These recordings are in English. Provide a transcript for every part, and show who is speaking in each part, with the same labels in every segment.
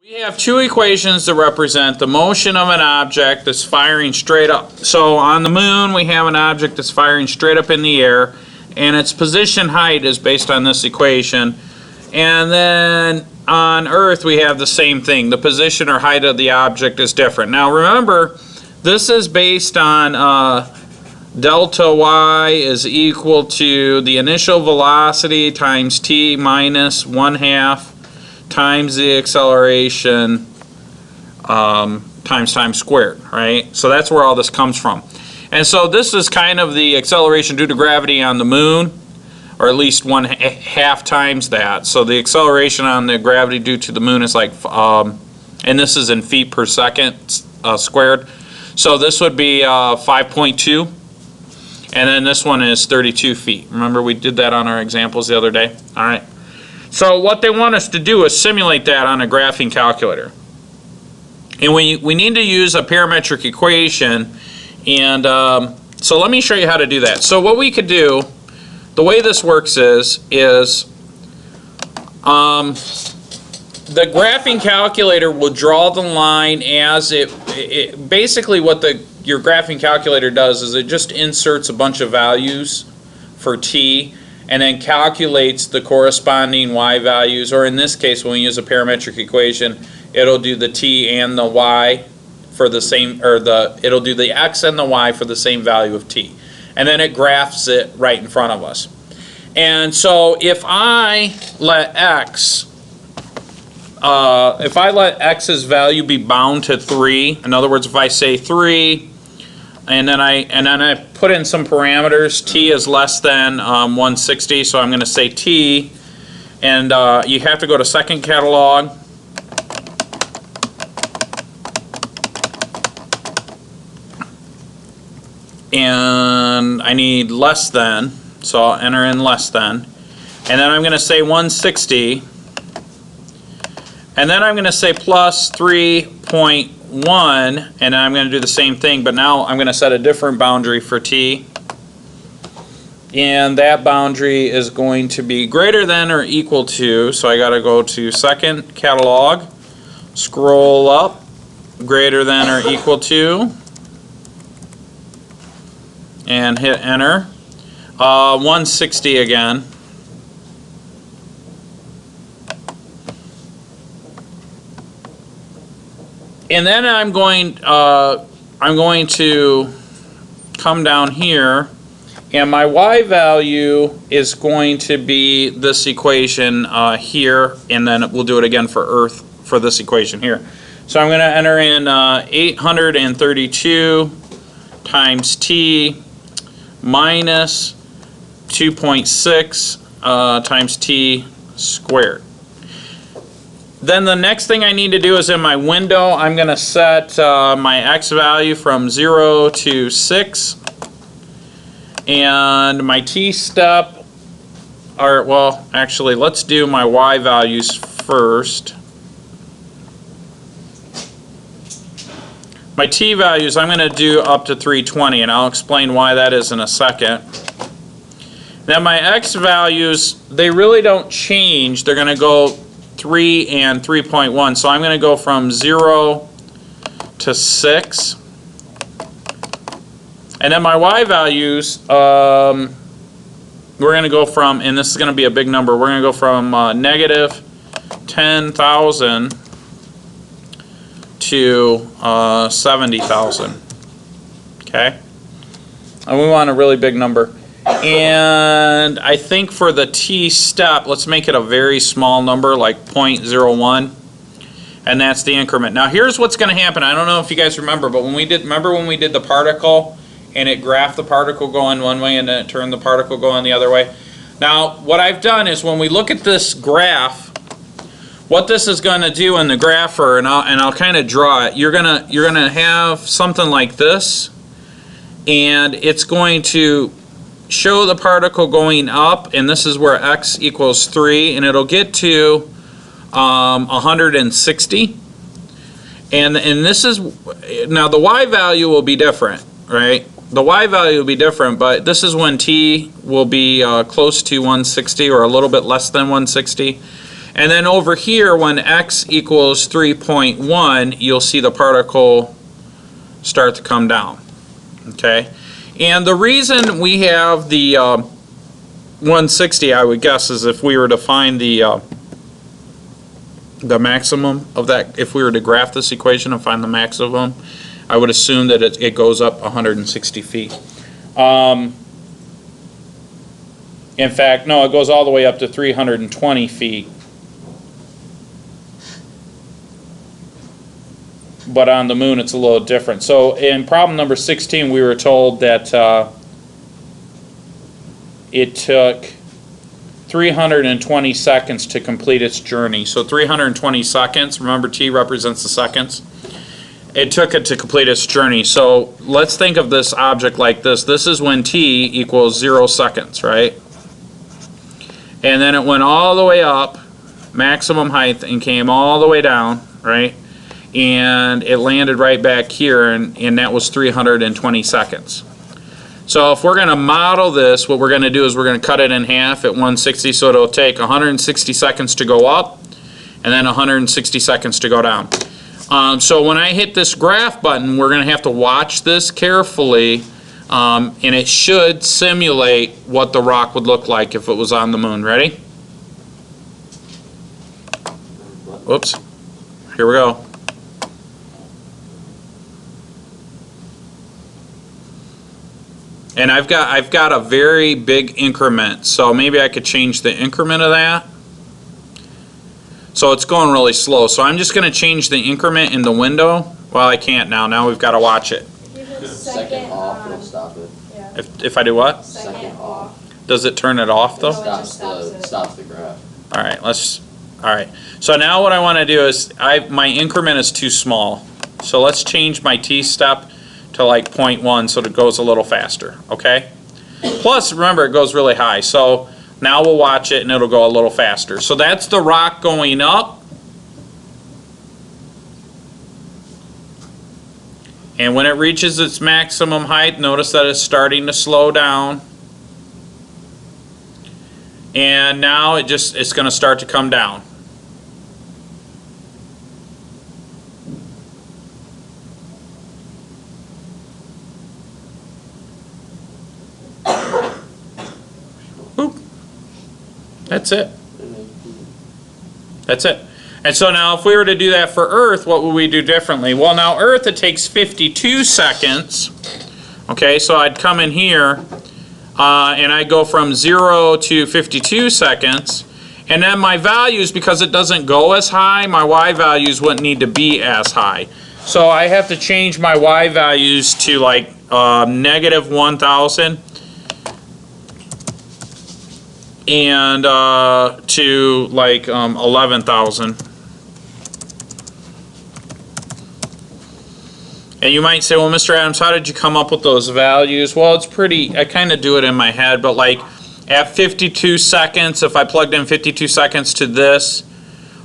Speaker 1: We have two equations that represent the motion of an object that's firing straight up. So on the moon we have an object that's firing straight up in the air, and its position height is based on this equation. And then on Earth we have the same thing. The position or height of the object is different. Now remember, this is based on delta y is equal to the initial velocity times t minus 1/2 times the acceleration times time squared, right? So that's where all this comes from. And so this is kind of the acceleration due to gravity on the moon, or at least 1/2 times that. So the acceleration on the gravity due to the moon is like, and this is in feet per second squared. So this would be 5.2, and then this one is 32 feet. Remember we did that on our examples the other day? All right. So what they want us to do is simulate that on a graphing calculator. And we need to use a parametric equation, and so let me show you how to do that. So what we could do, the way this works is the graphing calculator will draw the line as it basically what your graphing calculator does is it just inserts a bunch of values for t and then calculates the corresponding y values, or in this case when we use a parametric equation it'll do the t and the y for the same, or it'll do the x and the y for the same value of t, and then it graphs it right in front of us. And so if I let x's value be bound to 3, in other words if I say 3 and then I put in some parameters, t is less than 160, so I'm going to say t, and you have to go to second catalog, and I need less than, so I'll enter in less than, and then I'm going to say 160, and then I'm going to say plus 3.1, and then I'm going to do the same thing, but now I'm going to set a different boundary for t, and that boundary is going to be greater than or equal to, so I got to go to second catalog, scroll up, greater than or equal to, and hit enter. 160 again. And then I'm going to come down here, and my y value is going to be this equation here, and then we'll do it again for Earth for this equation here. So I'm going to enter in 832 times t minus 2.6 times t squared. Then the next thing I need to do is in my window, I'm going to set my x value from 0 to 6, and my t step, or well, actually let's do my y values first. My t values I'm going to do up to 320, and I'll explain why that is in a second. Then my x values, they really don't change. They're going to go 3 and 3.1, so I'm going to go from 0 to 6. And then my y values, we're going to go from, and this is going to be a big number, we're going to go from negative 10,000 to 70,000. Okay? And we want a really big number. And I think for the t step, let's make it a very small number, like 0.01, and that's the increment. Now here's what's going to happen. I don't know if you guys remember, but when we did the particle, and it graphed the particle going one way and then it turned the particle going the other way. Now what I've done is when we look at this graph, what this is going to do in the grapher, and I'll kind of draw it. You're gonna have something like this, and it's going to show the particle going up, and this is where x equals 3, and it'll get to 160, and this is, now the y value will be different, right? The y value will be different, but this is when t will be close to 160 or a little bit less than 160, And then over here, when x equals 3.1, you'll see the particle start to come down. Okay? And the reason we have the 160, I would guess, is if we were to find the maximum of that, if we were to graph this equation and find the maximum, I would assume that it goes up 160 feet. In fact, no, it goes all the way up to 320 feet. But on the moon, it's a little different. So in problem number 16, we were told that it took 320 seconds to complete its journey. So 320 seconds, remember t represents the seconds. It took it to complete its journey. So let's think of this object like this. This is when t equals 0 seconds, right? And then it went all the way up, maximum height, and came all the way down, right? And it landed right back here, and that was 320 seconds. So if we're going to model this, what we're going to do is we're going to cut it in half at 160, so it'll take 160 seconds to go up, and then 160 seconds to go down. So when I hit this graph button, we're going to have to watch this carefully, and it should simulate what the rock would look like if it was on the moon. Ready? Whoops. Here we go. And I've got a very big increment, so maybe I could change the increment of that. So it's going really slow. So I'm just going to change the increment in the window. Well, I can't now. Now we've got to watch it.
Speaker 2: Second off, it'll stop it.
Speaker 3: Yeah.
Speaker 1: If I do what?
Speaker 2: Second off.
Speaker 1: Does it turn it off though?
Speaker 2: Stops the graph.
Speaker 1: All right, all right. So now what I want to do is, my increment is too small. So let's change my t-step to like 0.1 so that it goes a little faster, okay? Plus, remember, it goes really high. So now we'll watch it and it'll go a little faster. So that's the rock going up. And when it reaches its maximum height, notice that it's starting to slow down. And now it's going to start to come down. Boop. That's it. That's it. And so now if we were to do that for Earth, what would we do differently? Well, now Earth, it takes 52 seconds. Okay, so I'd come in here and I'd go from 0 to 52 seconds. And then my values, because it doesn't go as high, my Y values wouldn't need to be as high. So I have to change my Y values to like negative 1,000 and to like 11,000. And you might say, well, Mr. Adams, how did you come up with those values? Well, it's pretty, I kind of do it in my head, but like at 52 seconds, if I plugged in 52 seconds to this,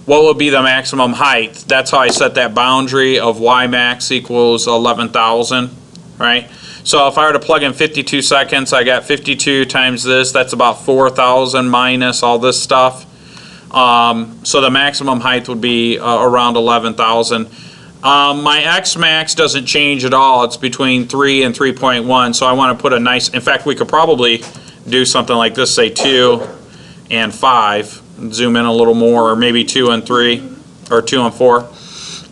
Speaker 1: what would be the maximum height? That's how I set that boundary of Y max equals 11,000, right? So if I were to plug in 52 seconds, I got 52 times this, that's about 4,000 minus all this stuff. So the maximum height would be around 11,000. My X max doesn't change at all. It's between 3 and 3.1, so I want to put a nice, in fact, we could probably do something like this, say 2 and 5, zoom in a little more, or maybe 2 and 3, or 2 and 4.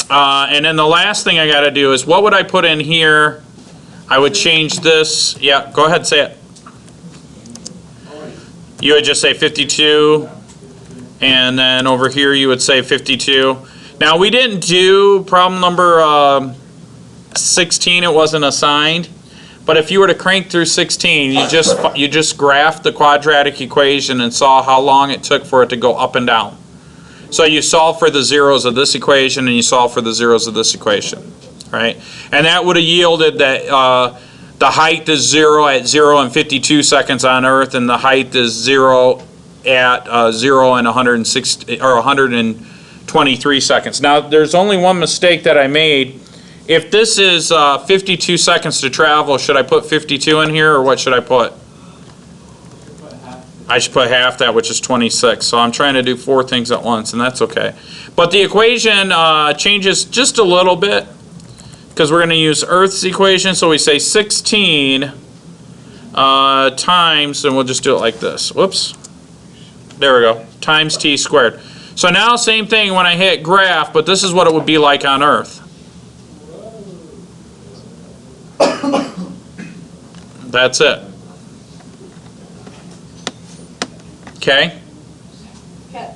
Speaker 1: And then the last thing I got to do is, what would I put in here? I would change this, yeah, go ahead, say it. You would just say 52, and then over here you would say 52. Now we didn't do problem number 16, it wasn't assigned, but if you were to crank through 16, you just graphed the quadratic equation and saw how long it took for it to go up and down. So you solve for the zeros of this equation and you solve for the zeros of this equation, right? And that would have yielded that the height is 0 at 0 and 52 seconds on Earth, and the height is 0 at 0 and 160 or 123 seconds. Now there's only one mistake that I made. If this is 52 seconds to travel, should I put 52 in here, or what should I put? I should put half that, which is 26. So I'm trying to do 4 things at once, and that's okay. But the equation changes just a little bit because we're going to use Earth's equation. So we say 16 times, and we'll just do it like this. Whoops. There we go. Times t squared. So now same thing when I hit graph, but this is what it would be like on Earth. That's it. Okay?
Speaker 3: Okay.